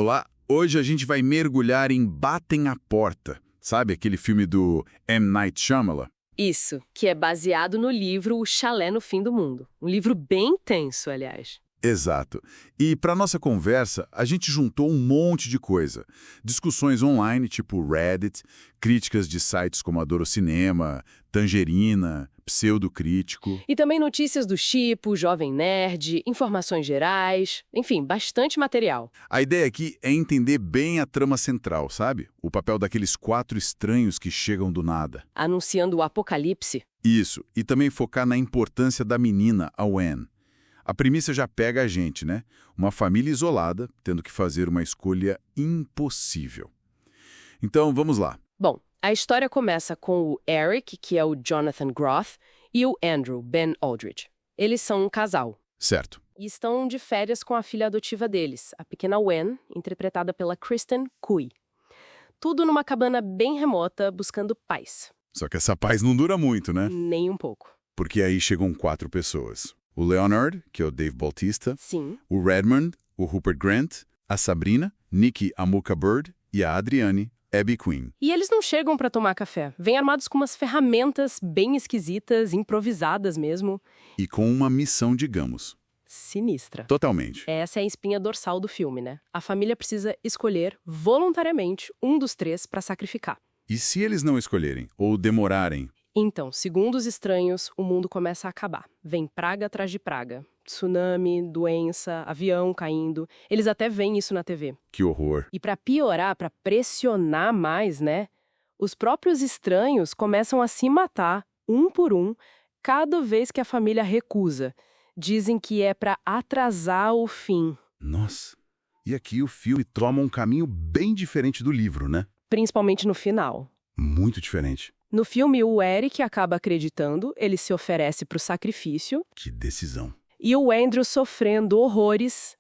Olá, hoje a gente vai mergulhar em Batem a Porta. Sabe aquele filme do M. Night Shyamalan? Isso, que é baseado no livro O Chalé no Fim do Mundo. Um livro bem tenso, aliás. Exato. E para nossa conversa, a gente juntou um monte de coisa. Discussões online, tipo Reddit, críticas de sites como Adoro-Cinema, Tangerina, Pseudocrítico. E também notícias do Chipo, Jovem Nerd, informações gerais, enfim, bastante material. A ideia aqui é entender bem a trama central, sabe? O papel daqueles 4 estranhos que chegam do nada. Anunciando o apocalipse. Isso, e também focar na importância da menina, a Wen. A premissa já pega a gente, né? Uma família isolada, tendo que fazer uma escolha impossível. Então, vamos lá. Bom, a história começa com o Eric, que é o Jonathan Groff, e o Andrew, Ben Aldridge. Eles são um casal. Certo. E estão de férias com a filha adotiva deles, a pequena Wen, interpretada pela Kristen Cui. Tudo numa cabana bem remota, buscando paz. Só que essa paz não dura muito, né? Nem um pouco. Porque aí chegam 4 pessoas. O Leonard, que é o Dave Bautista. Sim. O Redmond, o Rupert Grant. A Sabrina, Nikki Amuka Bird. E a Adriane, Abby Quinn. E eles não chegam pra tomar café. Vêm armados com umas ferramentas bem esquisitas, improvisadas mesmo. E com uma missão, digamos. Sinistra. Totalmente. Essa é a espinha dorsal do filme, né? A família precisa escolher voluntariamente um dos 3 pra sacrificar. E se eles não escolherem, ou demorarem? Então, segundo os estranhos, o mundo começa a acabar. Vem praga atrás de praga. Tsunami, doença, avião caindo. Eles até veem isso na TV. Que horror. E pra piorar, pra pressionar mais, né? Os próprios estranhos começam a se matar, um por um, cada vez que a família recusa. Dizem que é pra atrasar o fim. Nossa. E aqui o filme toma um caminho bem diferente do livro, né? Principalmente no final. Muito diferente. No filme, o Eric acaba acreditando, ele se oferece pro sacrifício. Que decisão. E o Andrew, sofrendo horrores,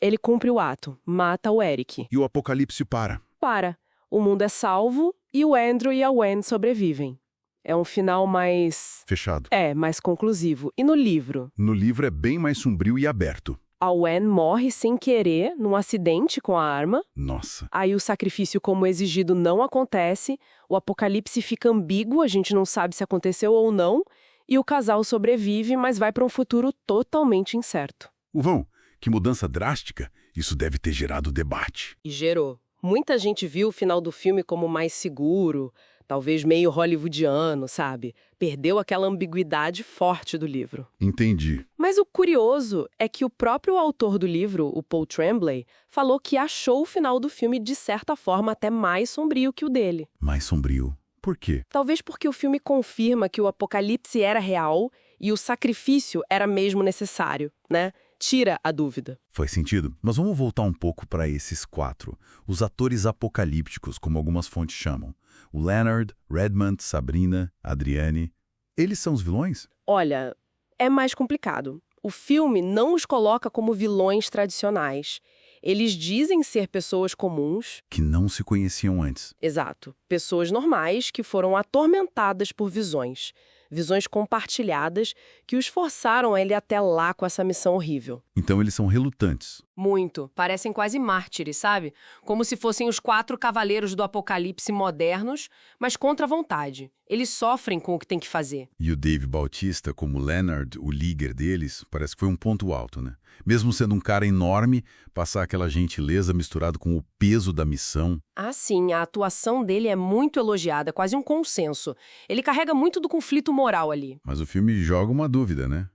ele cumpre o ato, mata o Eric. E o apocalipse para. Para. O mundo é salvo e o Andrew e a Wen sobrevivem. É um final mais... Fechado. mais conclusivo. E no livro? No livro é bem mais sombrio e aberto. A Wen morre sem querer num acidente com a arma. Nossa. Aí o sacrifício como exigido não acontece, o apocalipse fica ambíguo, a gente não sabe se aconteceu ou não, e o casal sobrevive, mas vai para um futuro totalmente incerto. Uvão, que mudança drástica. Isso deve ter gerado debate. E gerou. Muita gente viu o final do filme como mais seguro, talvez meio hollywoodiano, sabe? Perdeu aquela ambiguidade forte do livro. Entendi. Mas o curioso é que o próprio autor do livro, o Paul Tremblay, falou que achou o final do filme, de certa forma, até mais sombrio que o dele. Mais sombrio. Por quê? Talvez porque o filme confirma que o apocalipse era real e o sacrifício era mesmo necessário, né? Tira a dúvida. Faz sentido. Mas vamos voltar um pouco para esses 4. Os atores apocalípticos, como algumas fontes chamam. O Leonard, Redmond, Sabrina, Adriane. Eles são os vilões? Olha, é mais complicado. O filme não os coloca como vilões tradicionais. Eles dizem ser pessoas comuns. Que não se conheciam antes. Exato. Pessoas normais que foram atormentadas por visões. Visões compartilhadas que os forçaram a ir até lá com essa missão horrível. Então eles são relutantes. Muito. Parecem quase mártires, sabe? Como se fossem os 4 cavaleiros do apocalipse modernos, mas contra a vontade. Eles sofrem com o que tem que fazer. E o Dave Bautista, como Leonard, o líder deles, parece que foi um ponto alto, né? Mesmo sendo um cara enorme, passar aquela gentileza misturado com o peso da missão. Ah, sim, a atuação dele é muito elogiada, quase um consenso. Ele carrega muito do conflito moral ali. Mas o filme joga uma dúvida, né?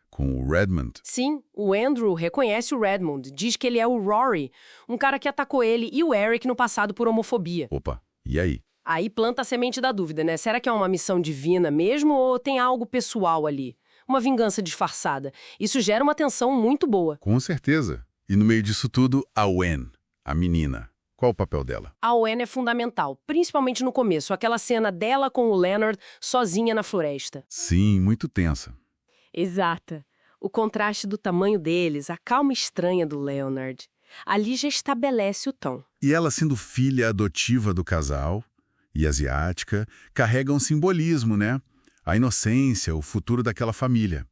Com o Redmond. Sim, o Andrew reconhece o Redmond, diz que ele é o Rory, um cara que atacou ele e o Eric no passado por homofobia. Opa, e aí? Aí planta a semente da dúvida, né? Será que é uma missão divina mesmo ou tem algo pessoal ali? Uma vingança disfarçada. Isso gera uma tensão muito boa. Com certeza. E no meio disso tudo, a Wen, a menina. Qual o papel dela? A Wen é fundamental, principalmente no começo, aquela cena dela com o Leonard sozinha na floresta. Sim, muito tensa. Exata. O contraste do tamanho deles, a calma estranha do Leonard. Ali já estabelece o tom. E ela, sendo filha adotiva do casal e asiática, carrega um simbolismo, né? A inocência, o futuro daquela família.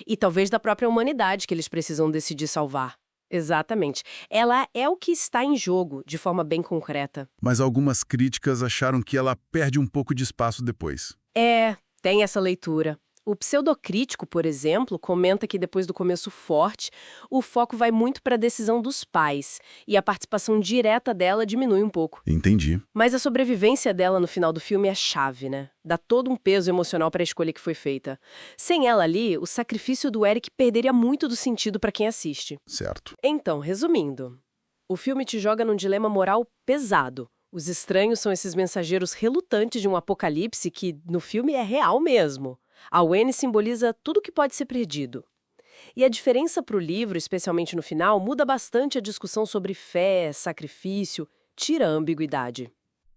E talvez da própria humanidade que eles precisam decidir salvar. Exatamente. Ela é o que está em jogo, de forma bem concreta. Mas algumas críticas acharam que ela perde um pouco de espaço depois. Tem essa leitura. O pseudocrítico, por exemplo, comenta que depois do começo forte, o foco vai muito para a decisão dos pais e a participação direta dela diminui um pouco. Entendi. Mas a sobrevivência dela no final do filme é chave, né? Dá todo um peso emocional para a escolha que foi feita. Sem ela ali, o sacrifício do Eric perderia muito do sentido para quem assiste. Certo. Então, resumindo, o filme te joga num dilema moral pesado. Os estranhos são esses mensageiros relutantes de um apocalipse que, no filme, é real mesmo. A Wen simboliza tudo que pode ser perdido. E a diferença para o livro, especialmente no final, muda bastante a discussão sobre fé, sacrifício, tira a ambiguidade.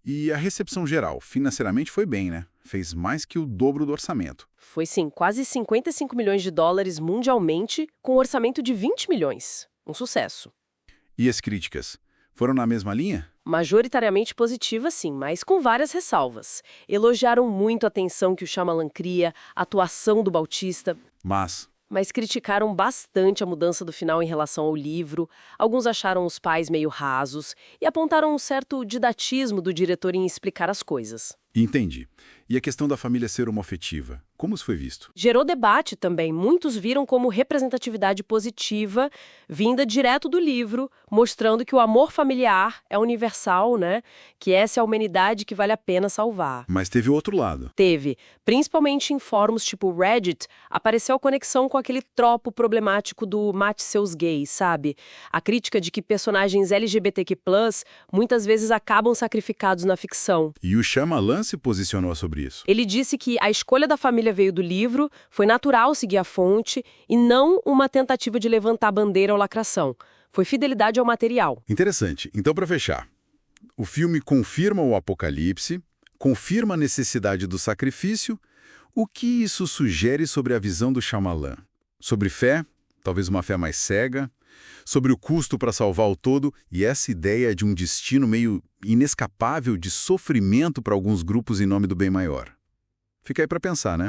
E a recepção geral, financeiramente foi bem, né? Fez mais que o dobro do orçamento. Foi sim, quase 55 milhões de dólares mundialmente, com um orçamento de 20 milhões. Um sucesso. E as críticas? Foram na mesma linha? Majoritariamente positiva, sim, mas com várias ressalvas. Elogiaram muito a tensão que o Shyamalan cria, a atuação do Bautista, mas criticaram bastante a mudança do final em relação ao livro. Alguns acharam os pais meio rasos e apontaram um certo didatismo do diretor em explicar as coisas. Entendi. E a questão da família ser homoafetiva, como isso foi visto? Gerou debate também. Muitos viram como representatividade positiva, vinda direto do livro, mostrando que o amor familiar é universal, né? Que essa é a humanidade que vale a pena salvar. Mas teve o outro lado. Teve. Principalmente em fóruns tipo Reddit, apareceu a conexão com aquele tropo problemático do mate seus gays, sabe? A crítica de que personagens LGBTQ+, muitas vezes acabam sacrificados na ficção. E o Shyamalan se posicionou sobre isso. Ele disse que a escolha da família veio do livro, foi natural seguir a fonte e não uma tentativa de levantar bandeira ou lacração. Foi fidelidade ao material. Interessante. Então, para fechar, o filme confirma o apocalipse, confirma a necessidade do sacrifício. O que isso sugere sobre a visão do Shyamalan? Sobre fé, talvez uma fé mais cega, sobre o custo para salvar o todo e essa ideia de um destino meio inescapável de sofrimento para alguns grupos em nome do bem maior. Fica aí para pensar, né?